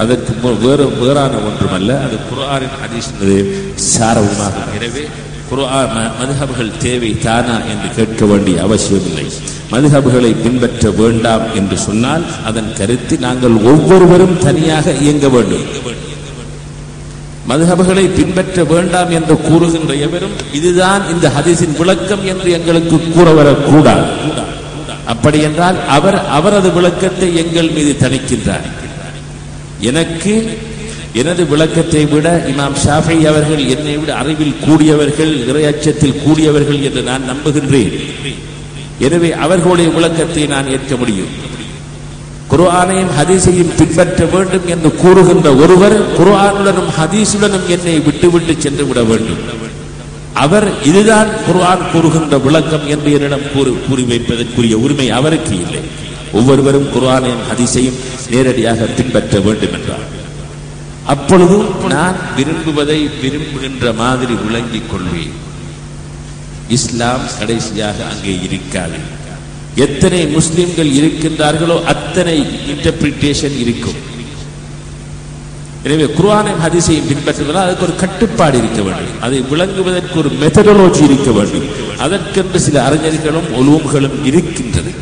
அதற்கு வேறான ஒன்றுமல்ல, அது குர்ஆனின் ஹதீஸின் சாரவுமாகும். எனவே குர்ஆன் மதுஹபுகள் தேவை தானா என்று கேட்க வேண்டிய அவசியமில்லை. மதுஹபுகளை பின்பற்ற வேண்டாம் என்று சொன்னால் அதன் கருத்து நாங்கள் ஒவ்வொருவரும் தனியாக இயங்க வேண்டும். மதுஹபுகளை பின்பற்ற வேண்டாம் என்று கூறுகின்ற எவரும் இதுதான் இந்த ஹதீஸின் விளக்கம் என்று எங்களுக்கு கூற வரக்கூடாது. அப்படி என்றால் அவரது விளக்கத்தை எங்கள் மீது தணிக்கின்றார். எனக்கு எனது விளக்கத்தை விட இமாம் ஷாஃபி அவர்கள் என்னை விட அறிவில் கூடியவர்கள், இறையச்சத்தில் கூடியவர்கள் என்று நான் நம்புகின்றேன். எனவே அவர்களுடைய விளக்கத்தை நான் ஏற்க முடியும். குர்ஆனையும் ஹதீஸையும் பின்பற்ற வேண்டும் என்று கூறுகின்ற ஒருவர் குர்ஆனுடனும் ஹதீஸுடனும் என்னை விட்டுவிட்டு சென்று விட வேண்டும். அவர் இதுதான் குர்ஆன் கூறுகின்ற விளக்கம் என்று என்னிடம் கூறி வைப்பதற்குரிய உரிமை அவருக்கு இல்லை. ஒவ்வொருவரும் குர்ஆனையும் ஹதீஸையும் நேரடியாக பின்பற்ற வேண்டும் என்றார். அப்பொழுது நான் விரும்புவதை விரும்புகின்ற மாதிரி விளங்கிக் கொள்வேன். இஸ்லாம் கடைசியாக அங்கே இருக்காது. எத்தனை முஸ்லிம்கள் இருக்கின்றார்களோ அத்தனை இன்டர்பிரிட்டேஷன் இருக்கும். எனவே குர்ஆனையும் ஹதீஸையும் பின்பற்றுவதால் அதுக்கு ஒரு கட்டுப்பாடு இருக்க வேண்டும். அதை விளங்குவதற்கு ஒரு மெத்தடாலஜி இருக்க வேண்டும். அதற்கென்று சில அறிஞர்களும் உலூம்களும் இருக்கின்றது.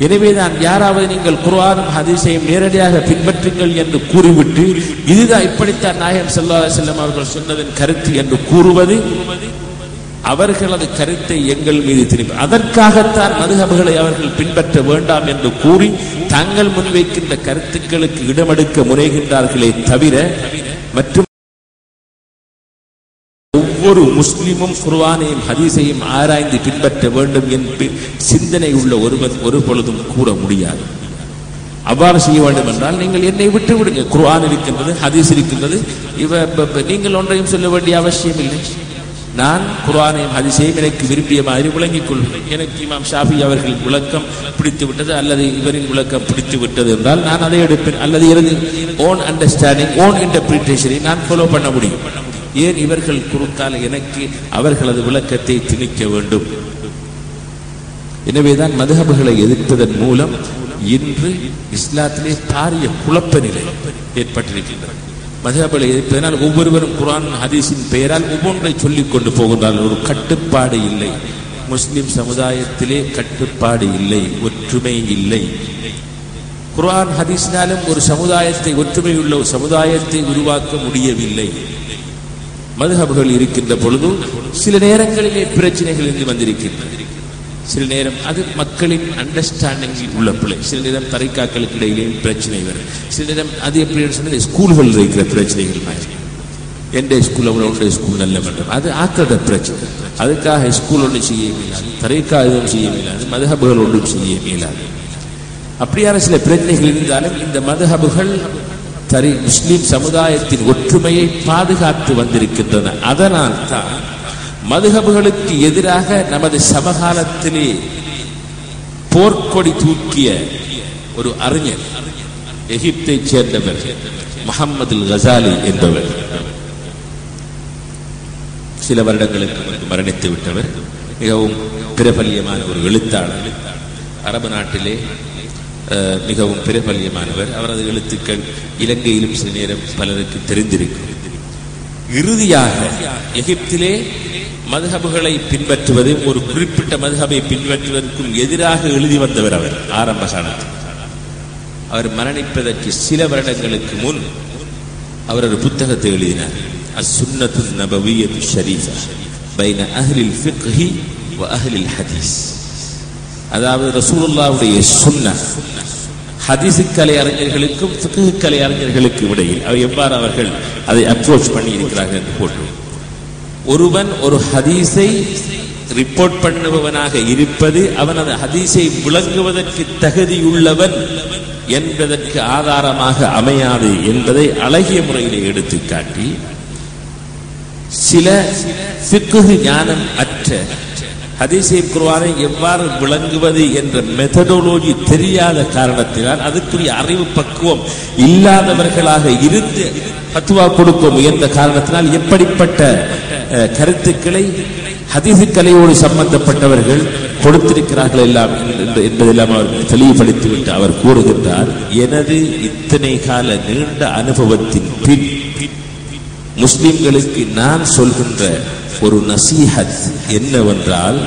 எனவேதான் யாராவது நீங்கள் குர்ஆனும் ஹதீஸையும் நேரடியாக பின்பற்றுங்கள் என்று கூறிவிட்டு இதுதான் இப்படித்தான் நாயகம் ஸல்லல்லாஹு அலைஹி வஸல்லம் அவர்கள் சொன்னதன் கருத்து என்று கூறுவது அவர்களது கருத்தை எங்கள் மீது திருப்பி அதற்காகத்தான் மதுஹபுகளை அவர்கள் பின்பற்ற வேண்டாம் என்று கூறி தாங்கள் முன்வைக்கின்ற கருத்துக்களுக்கு இடமெடுக்க முனைகின்றார்களே தவிர மற்றும் ஒவ்வொரு முஸ்லிமும் குர்ஆனையும் ஹதீஸையும் ஆராய்ந்து பின்பற்ற வேண்டும் என்று சிந்தனை உள்ள ஒருவன் ஒரு பொழுதும் கூற முடியாது. அவ்வாறு செய்ய வேண்டும் என்றால் நீங்கள் என்னை விட்டு விடுங்க. குர்ஆன் இருக்கின்றது, ஹதீஸ் இருக்கின்றது, நீங்கள் ஒன்றையும் சொல்ல வேண்டிய அவசியம் இல்லை. நான் குர்ஆனையும் ஹதீஸையும் எனக்கு விரும்பிய மாதிரி விளங்கிக் கொள்வேன். எனக்கு இமாம் ஷாஃபி அவர்கள் விளக்கம் பிடித்து விட்டது அல்லது இவரின் விளக்கம் பிடித்து விட்டது என்றால் நான் அதை எடுப்பேன். அல்லது எனது ஓன் அண்டர்ஸ்டாண்டிங், ஓன் இன்டர்பிரிட்டேஷனை நான் ஃபாலோ பண்ண முடியும். ஏன் இவர்கள் குறுக்கால எனக்கு அவர்களது விளக்கத்தை திணிக்க வேண்டும்? எனவேதான் மதுஹபுகளை எதிர்ப்பதன் மூலம் இன்று இஸ்லாத்திலே பாரிய குழப்ப நிலை ஏற்பட்டிருக்கின்றது. மதுஹபுகளை எதிர்ப்பதனால் ஒவ்வொருவரும் குர்ஆன் ஹதீஸின் பெயரால் ஒவ்வொன்றை சொல்லிக் கொண்டு போகின்றார்கள். ஒரு கட்டுப்பாடு இல்லை. முஸ்லிம் சமுதாயத்திலே கட்டுப்பாடு இல்லை, ஒற்றுமை இல்லை. குர்ஆன் ஹதீஸினாலும் ஒரு சமுதாயத்தை, ஒற்றுமையுள்ள ஒரு சமுதாயத்தை உருவாக்க முடியவில்லை. மதுஹபுகள் இருக்கின்ற பொழுது சில நேரங்களிலே பிரச்சனைகள் இருந்து வந்திருக்கின்றன. சில நேரம் அது மக்களின் அண்டர்ஸ்டாண்டிங்கில் உள்ள பிள்ளை. சில நேரம் தரிகாக்களுக்கு இடையிலே பிரச்சனை வரும். சில நேரம் அது எப்படி சொன்னால் ஸ்கூல்கள் இருக்கிற பிரச்சனைகள் மாதிரி. எந்த ஸ்கூல் அவ்வளோ ஒன்றை ஸ்கூல் நல்ல வேண்டும், அது ஆக்கிற பிரச்சனை. அதுக்காக ஸ்கூல் ஒன்றும் செய்ய இயலாது, தரிகா எதுவும் செய்ய இயலாது, மதுஹபுகள் ஒன்றும் செய்ய இயலாது. அப்படியான சில பிரச்சனைகள் இருந்தாலும் இந்த மதுஹபுகள் முஸ்லிம் சமுதாயத்தின் ஒற்றுமையை பாதுகாத்து வந்திருக்கின்றன. அதனால் தான் மதுஹபுகளுக்கு எதிராக நமது சமகாலத்திலே போர்க்கொடி தூக்கிய ஒரு அறிஞர், எகிப்தை சேர்ந்தவர் முஹம்மது கசாலி என்பவர், சில வருடங்களுக்கு முன்பு மரணித்து விட்டவர். மிகவும் பிரபல்யமான ஒரு எழுத்தாளர், அரபு நாட்டிலே மிகவும் பிரபல்யமானவர். அவரது எழுத்துக்கள் இலங்கையிலும் சில நேரம் பலருக்கு தெரிந்திருக்கும். இறுதியாக எகிப்திலே மதுஹபுகளை பின்பற்றுவது, ஒரு குறிப்பிட்ட மதுஹபை பின்பற்றுவதற்கும் எதிராக எழுதி வந்தவர் அவர். ஆரம்ப காலத்தில் அவர் மரணிப்பதற்கு சில வருடங்களுக்கு முன் அவர் ஒரு புத்தகத்தை எழுதினார். அஸ்-சுன்னத்து நபவிய்யத்து ஷரீஃபா பைன அஹ்லில் ஃபிக்ஹி வ அஹ்லில் ஹதீஸ். அதாவது ரசூலுல்லாஹ்வுடைய சுன்னah ஹதீஸ் கலை அறிஞர்களுக்கும் ஃபிக்ஹ் கலை அறிஞர்களுக்கும் இடையில் எவ்வாறு அவர்கள் அதை அப்ரோச் பண்ணி இருக்கிறார்கள் என்று போட்டு, ஒருவன் ஒரு ஹதீஸை ரிப்போர்ட் பண்ணுபவனாக இருப்பது அவன் அந்த ஹதீஸை விளங்குவதற்கு தகுதியுள்ளவன் என்பதற்கு ஆதாரமாக அமையாது என்பதை அழகிய முறையிலே எடுத்து காட்டி, சில ஃபிக்ஹ் ஞானம் அற்ற ஹதீஸை குர்ஆனை எவ்வாறு விளங்குவது என்ற மெத்தடாலஜி தெரியாத காரணத்தினால், அதுக்குரிய அறிவு பக்குவம் இல்லாதவர்களாக இருந்து பத்துவா கொடுக்க முயன்ற காரணத்தினால் எப்படிப்பட்ட கருத்துக்களை ஹதீஸ் கலையோடு சம்பந்தப்பட்டவர்கள் கொடுத்திருக்கிறார்கள் எல்லாம் என்பதெல்லாம் அவர்கள் தெளிவுபடுத்திவிட்டு அவர் கூறுகின்றார், எனது இத்தனை கால நீண்ட அனுபவத்தின் பின் முஸ்லிம்களுக்கு நான் சொல்கின்ற ஒரு நசீஹத் என்னவென்றால்,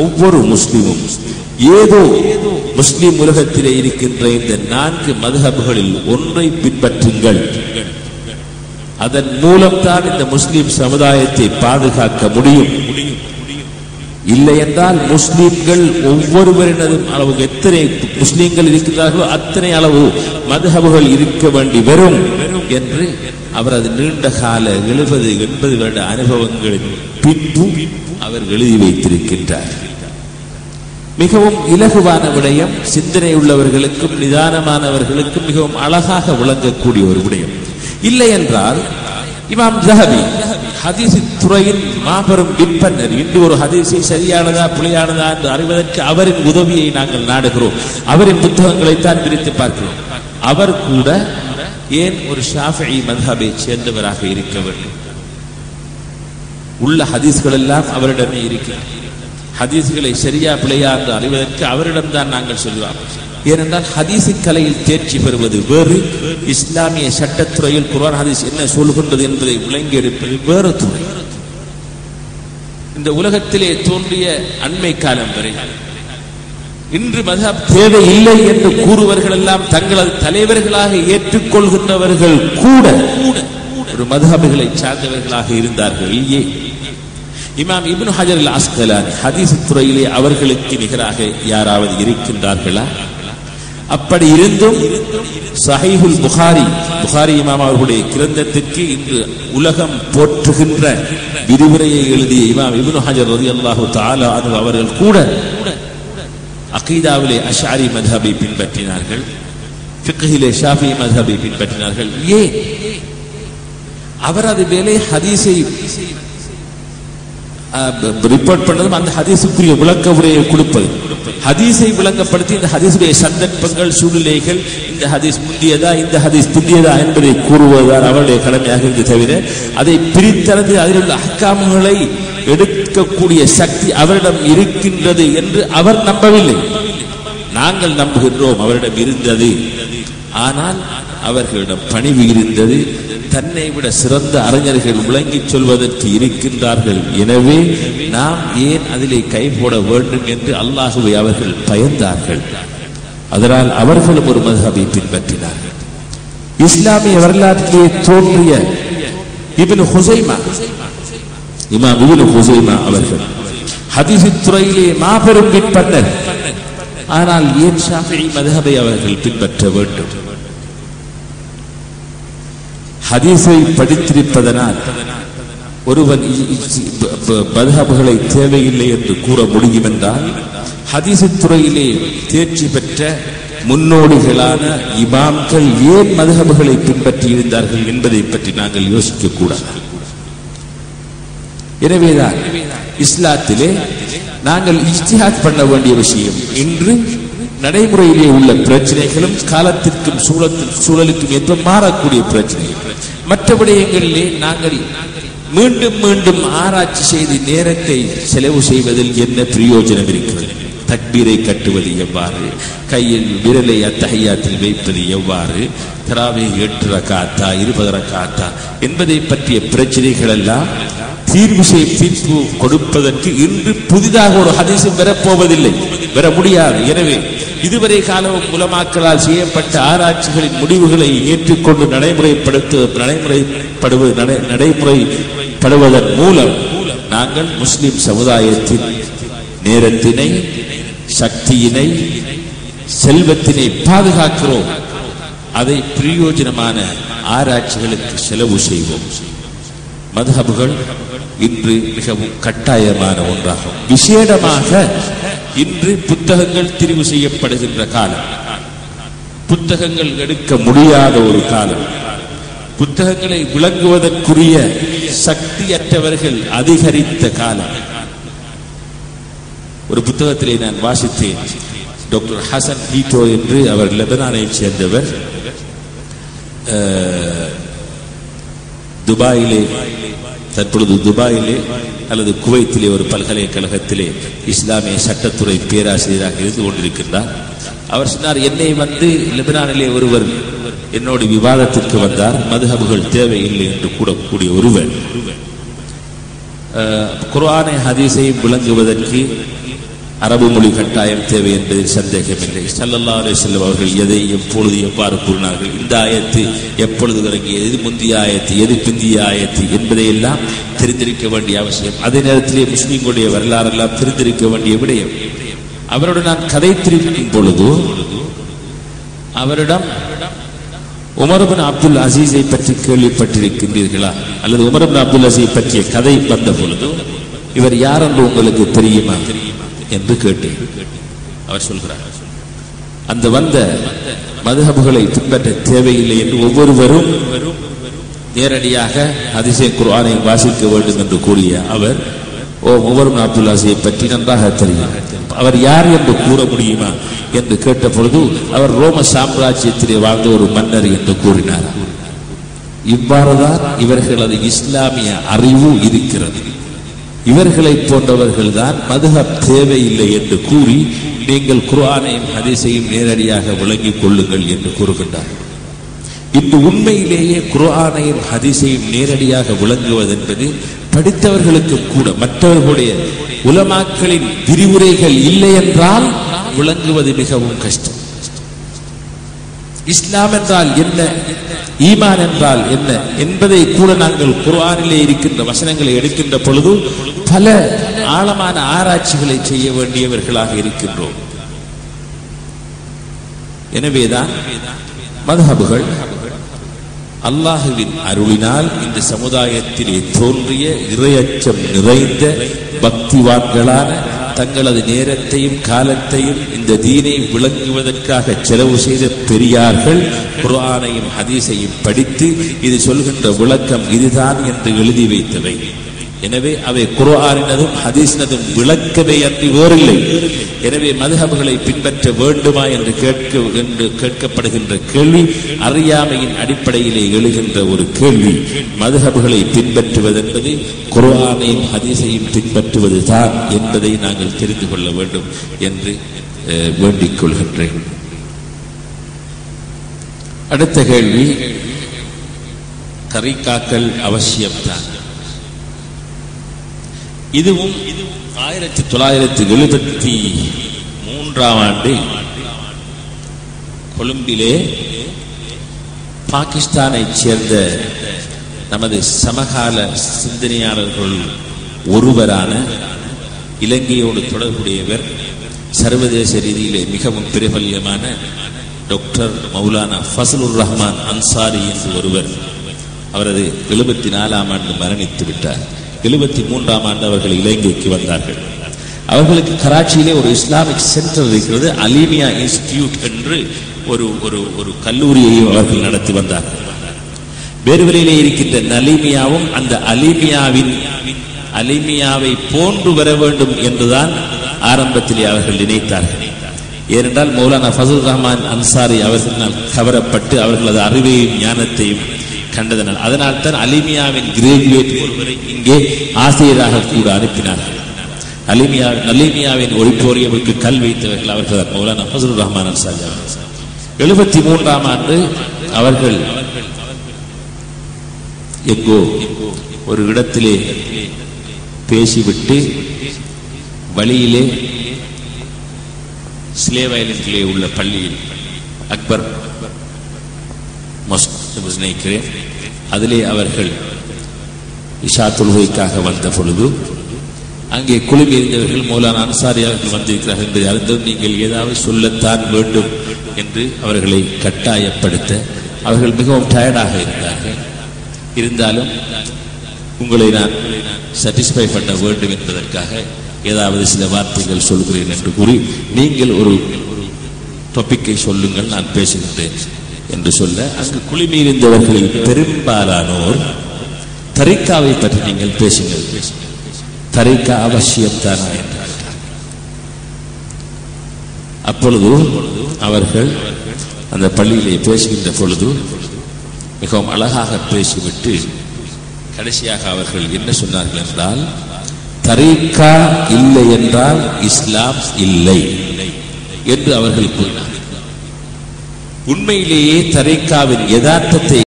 ஒவ்வொரு முஸ்லிமும் ஏதோ முஸ்லிம் உலகத்திலே இருக்கின்ற இந்த 4 மதுஹபுகளில் ஒன்றை பின்பற்றுங்கள். அதன் மூலம்தான் இந்த முஸ்லிம் சமுதாயத்தை பாதுகாக்க முடியும். இல்லை என்றால் முஸ்லிம்கள் ஒவ்வொருவரினதும் அளவு எத்தனை முஸ்லிம்கள் இருக்கிறார்களோ அத்தனை அளவு மதுஹபுகள் இருக்க வேண்டி வரும் என்று அவரது நீண்ட கால 70-80 வருட அனுபவங்களின் பின்பு அவர் எழுதி வைத்திருக்கின்றார். மிகவும் இலகுவான விடயம், சிந்தனை உள்ளவர்களுக்கும் நிதானமானவர்களுக்கும் மிகவும் அழகாக விளங்கக்கூடிய ஒரு விடயம். இல்லை என்றால் இமாம் ஸஹபி ஹதீஸ் துறையின் மாபெரும் விற்பனர். இன்று ஒரு ஹதீஸை சரியானதா பிழையானதா என்று அறிவதற்கு அவரின் உதவியை நாங்கள் நாடுகிறோம். அவரின் புத்தகங்களைத்தான் பிரித்து பார்க்கிறோம். அவர் கூட ஏன் ஒரு ஷாஃபிஈ மذஹபை சேர்ந்தவராக இருக்க வேண்டும்? உள்ள ஹதீஸ்கள் எல்லாம் அவரிடமே இருக்கிறது. ஹதீஸ்களை சரியா பிழையா என்று அறிவதற்கு அவரிடம்தான் நாங்கள் சொல்லுவோம். ஏனென்றால் ஹதீஸ் கலையில் தேர்ச்சி பெறுவது வேறு, இஸ்லாமிய சட்டத்துறையில் குர்ஆன் ஹதீஸ் என்ன சொல்கின்றது என்பதை விளங்கி எடுப்பது வேறு துறை. இந்த உலகத்திலே தோன்றிய அண்மை காலம் வரை இன்று மذஹப் தேவை இல்லை என்று கூறுவர்கள் எல்லாம் தங்களது தலைவர்களாக ஏற்றுக்கொள்கின்றவர்கள் கூட ஒரு மذஹபுகளை சார்ந்தவர்களாக இருந்தார்கள். இமாம் இப்னு ஹஜர் அல் அஸ்கலானி ஹதீஸ் துறையிலே அவர்களுக்கு நிகராக யாராவது இருக்கின்றார்களா? அப்படி இருந்தும் சஹீஹுல் புகாரி இமாம் அவர்களுடைய கிரந்தத்திற்கு இன்று உலகம் போற்றுகின்ற விரிவுரையை எழுதிய இமாம் இப்னு ஹஜர் ரலியல்லாஹு தஆலா அன்ஹு அவர்கள் கூட அகீதாவிலே அஷ்அரி மذஹபை பின்பற்றினார்கள், ஃபிக்ஹிலே ஷாஃபிஈ மذஹபை பின்பற்றினார்கள். ஏன்? அவரது வேலை ஹதீஸை ரிப்போர்ட் பண்ணதும் அந்த ஹதீஸுக்குரிய விளக்க உரையை கொடுப்பது, ஹதீஸை விளங்கப்படுத்தி இந்த ஹதீஸுடைய சந்தர்ப்பங்கள் சூழ்நிலைகள், இந்த ஹதீஸ் முந்தியதா இந்த ஹதீஸ் புந்தியதா என்பதை கூறுவதுதான் அவருடைய கடமையாக இருந்து தவிர அதை பிரித்தறிந்து அதில் உள்ள அஹ்காம்களை எடுக்கக்கூடிய சக்தி அவரிடம் இருக்கின்றது என்று அவர் நம்பவில்லை. நாங்கள் நம்புகின்றோம் அவரிடம் இருந்தது. ஆனால் அவர்களிடம் பணிவு இருந்தது. தன்னை விட சிறந்த அறிஞர்கள் விளங்கிச் சொல்வதற்கு இருக்கின்றார்கள். எனவே நாம் ஏன் அதிலே கை போட வேண்டும் என்று அல்லாஹ்வை அவர்கள் பயந்தார்கள். அதனால் அவர்களும் ஒரு மذஹபை பின்பற்றினார்கள். இஸ்லாமிய வரலாற்றிலே தோன்றிய இப்னு ஹுஸைமா, இமாம் இப்னு ஹுஸைமா அவர்கள் ஹதீஸ் துறையிலே மாபெரும் விற்பனர். ஆனால் ஏன் ஷாஃபிஈ மذஹபை அவர்கள் பின்பற்ற வேண்டும்? ஹதீஸை படித்திருப்பதனால் ஒருவன் மذஹபுகளை தேவையில்லை என்று கூற முடியும் என்றால், ஹதீஸ் துறையிலே தேர்ச்சி பெற்ற முன்னோடிகளான இமாம்கள் ஏன் மذஹபுகளை பின்பற்றி இருந்தார்கள் என்பதை பற்றி நாங்கள் யோசிக்க கூடாது. எனவேதான் இஸ்லாத்திலே நாங்கள் இஜ்திஹாத் பண்ண வேண்டிய விஷயம். இன்று நடைமுறையிலே உள்ள பிரச்சனைகளும் காலத்திற்கும் சூழலுக்கும் ஏற்ப மாறக்கூடிய பிரச்சனைகள். மற்ற விடயங்களிலே நாங்கள் மீண்டும் மீண்டும் ஆராய்ச்சி செய்து நேரத்தை செலவு செய்வதில் என்ன பிரயோஜனம் இருக்கிறது? தக்பீரை கட்டுவது எவ்வாறு, கையில் விரலை அத்தஹியாத்தில் வைப்பது எவ்வாறு, தராவீஹ் 8 ரக்காத்தா 20 ரக்காத்தா என்பதை பற்றிய பிரச்சனைகள் எல்லாம் தீர்ப்பு கொடுப்பதற்கு இன்று புதிதாக ஒரு ஹதீஸும் வரப்போவதில்லை, வர முடியாது. எனவே இதுவரை காலமும் உலமாக்களால் செய்யப்பட்ட ஆராய்ச்சிகளின் முடிவுகளை ஏற்றுக்கொண்டு நடைமுறைப்படுவதன் மூலம் நாங்கள் முஸ்லிம் சமுதாயத்தின் நேரத்தினை, சக்தியினை, செல்வத்தினை பாதுகாக்கிறோம். அதை பிரயோஜனமான ஆராய்ச்சிகளுக்கு செலவு செய்வோம். மذஹபுகள் இன்று மிகவும் கட்டாயமான ஒன்றாகும். விசேடமாக இன்று புத்தகங்கள் தெரிவு செய்யப்படுகின்ற காலம், புத்தகங்கள் எடுக்க முடியாத ஒரு காலம், புத்தகங்களை விளங்குவதற்குரிய சக்தியற்றவர்கள் அதிகரித்த காலம். ஒரு புத்தகத்திலே நான் வாசித்தேன். டாக்டர் ஹசன் ஹீட்டோ என்று அவர் லெபனானை சேர்ந்தவர். துபாயிலே தற்பொழுது துபாயிலே அல்லது குவைத்திலே ஒரு பல்கலைக்கழகத்திலே இஸ்லாமிய சட்டத்துறை பேராசிரியராக இருந்து கொண்டிருக்கின்றார். அவர் சொன்னார், என்னை வந்து லெபனானிலே ஒருவர் என்னோட விவாதத்திற்கு வந்தார். மதுஹபுகள் தேவையில்லை என்று கூறக்கூடிய ஒருவர் குர்ஆனை ஹதீஸை விளங்குவதற்கு அரபு மொழி கட்டாயம் தேவை என்பதில் சந்தேகமில்லை. ஸல்லல்லாஹு அலைஹி வஸல்லம் அவர்கள் எதை எப்பொழுது எவ்வாறு கூறினார்கள், இந்த ஆயத்து எப்பொழுது இறங்கியது, எது முந்திய ஆயத்து, எது பிந்திய ஆயத்து என்பதையெல்லாம் தெரிந்திருக்க வேண்டிய அவசியம். அதே நேரத்திலே முஸ்லிம்களுடைய வரலாறெல்லாம் தெரிந்திருக்க வேண்டிய விடயம். அவருடன் நான் கதைத்திருக்கும் பொழுது அவரிடம் உமர் இப்னு அப்துல் அசீஸை பற்றி கேள்விப்பட்டிருக்கின்றீர்களா, அல்லது உமர் இப்னு அப்துல் அசீஸ் பற்றிய கதை வந்த பொழுது இவர் யார் என்று உங்களுக்கு தெரியுமா என்று கேட்டேன். அவர் சொல்கிறார், அந்த வந்த மதுஹபுகளை பின்பற்ற தேவையில்லை என்று ஒவ்வொருவரும் நேரடியாக ஹதீஸை குர்ஆனை வாசிக்க வேண்டும் என்று கூறிய அவர், உமர் இப்னு அப்துல் அசீஸை பற்றி நன்றாக தெரியும், அவர் யார் என்று கூற முடியுமா என்று கேட்ட பொழுது அவர் ரோம சாம்ராஜ்யத்திலே வாழ்ந்த ஒரு மன்னர் என்று கூறினார். இவ்வாறுதான் இவர்களது இஸ்லாமிய அறிவு இருக்கிறது. இவர்களை போன்றவர்கள் தான் மதுஹப் தேவையில்லை என்று கூறி நீங்கள் குர்ஆனையும் ஹதீஸையும் நேரடியாக விளங்கிக் கொள்ளுங்கள் என்று கூறுகின்றார். இன்று உண்மையிலேயே குர்ஆனையும் ஹதீஸையும் நேரடியாக விளங்குவது என்பது படித்தவர்களுக்கு கூட மற்றவர்களுடைய உலமாக்களின் விரிவுரைகள் இல்லை என்றால் விளங்குவது மிகவும் கஷ்டம். இஸ்லாம் என்றால் என்ன, ஈமான் என்றால் என்ன என்பதை கூட நாங்கள் குர்ஆனிலே இருக்கின்ற வசனங்களை எடுக்கின்ற பொழுது பல ஆழமான ஆராய்ச்சிகளை செய்ய வேண்டியவர்களாக இருக்கின்றோம். எனவேதான் மதுஹபுகள் அல்லாஹுவின் அருளினால் இந்த சமுதாயத்திலே தோன்றிய இறையச்சம் நிறைந்த பக்திவான்களான தங்களது நேரத்தையும் காலத்தையும் இந்த தீனை விளங்குவதற்காக செலவு செய்த பெரியார்கள் குர்ஆனையும் ஹதீஸையும் படித்து இது சொல்கின்ற விளக்கம் இதுதான் என்று எழுதி வைத்தவை. எனவே அவை குர்ஆனினதும் ஹதீஸினதும் விளக்கமே அன்றி வேறில்லை. எனவே மதுஹபுகளை பின்பற்ற வேண்டுமா என்று கேட்கப்படுகின்ற கேள்வி அறியாமையின் அடிப்படையிலே எழுகின்ற ஒரு கேள்வி. மதுஹபுகளை பின்பற்றுவது என்பது குர்ஆனையும் ஹதீஸையும் பின்பற்றுவது தான் என்பதை நாங்கள் தெரிந்து கொள்ள வேண்டும் என்று வேண்டிக் கொள்கின்றேன். அடுத்த கேள்வி, தரீக்காக்கள் அவசியம்தான். இதுவும் 1973 கொழும்பிலே பாகிஸ்தானை சேர்ந்த நமது சமகால சிந்தனையாளர்கள் ஒருவரான இலங்கையோடு தொடர்புடையவர் சர்வதேச ரீதியிலே மிகவும் பிரபல்யமான டாக்டர் மௌலானா ஃபஸ்லுர் ரஹ்மான் அன்சாரி என்று ஒருவர், அவரது 74ஆம் ஆண்டு மரணித்து விட்டார். 73ஆம் ஆண்டு அவர்கள் இலங்கைக்கு வந்தார்கள். அவர்களுக்கு கராச்சியிலே ஒரு இஸ்லாமிக் சென்டர் இருக்கிறது, அலீமியா இன்ஸ்டிடியூட் என்று ஒரு கல்லூரியையும் அவர்கள் நடத்தி வந்தார்கள். வேறுவரையிலே இருக்கின்ற நலீமியாவும் அந்த அலீமியாவை போன்று வர வேண்டும் என்றுதான் ஆரம்பத்திலே அவர்கள் நினைத்தார்கள். ஏனென்றால் மௌலானா ஃபஸ்லுர் ரஹ்மான் அன்சாரி அவர்களால் கவரப்பட்டு அவர்களது அறிவையும் ஞானத்தையும் கண்டதனால், அதனால் தான் அலிமியாவின் கிராஜுவேட் ஒருவரை இங்கே ஆசிரியராக கூட அனுப்பினார்கள். அலிமியாவின் ஒடிட்டோரியமுக்கு கல் வைத்தவர்கள் அவர்கள் தான் மௌலானா ஃபஸ்லுர் ரஹ்மான் அன்சாரி. 73ஆம் ஆண்டு அவர்கள் எங்கோ ஒரு இடத்திலே பேசிவிட்டு வழியிலே ஸ்லேவ் ஐலண்டிலே உள்ள பள்ளியில் அக்பர் மஸ்ஜித் நினைக்கிறேன், அதிலே அவர்கள் இஷா தொழுகைக்காக வந்த பொழுது அங்கே குழுமி இருந்தவர்கள் மௌலானா அன்சாரி அவர்கள் வந்திருக்கிறார்கள் என்பதை அறிந்தும் நீங்கள் ஏதாவது சொல்லத்தான் வேண்டும் என்று அவர்களை கட்டாயப்படுத்த, அவர்கள் மிகவும் டயர்டாக இருந்தார்கள். இருந்தாலும் உங்களை நான் சாட்டிஸ்ஃபை பண்ண வேண்டும் என்பதற்காக ஏதாவது சில வார்த்தைகள் சொல்கிறேன் என்று கூறி, நீங்கள் ஒரு டாபிக்கை சொல்லுங்கள், நான் பேசுகின்றேன் என்று சொல்ல, அங்கு குழுமி இருந்தவர்களில் பெரும்பாலானோர் தரீக்காவை பற்றி நீங்கள் பேசுங்கள், தரீக்கா அவசியம்தானா என்றார். அப்பொழுது அவர்கள் அந்த பள்ளியிலே பேசுகின்ற பொழுது மிகவும் அழகாக பேசிவிட்டு கடைசியாக அவர்கள் என்ன சொன்னார்கள் என்றால், தரீக்கா இல்லை என்றால் இஸ்லாம் இல்லை என்று அவர்கள் கூறினார்கள். உண்மையிலேயே தரீக்காவின் யதார்த்தத்தை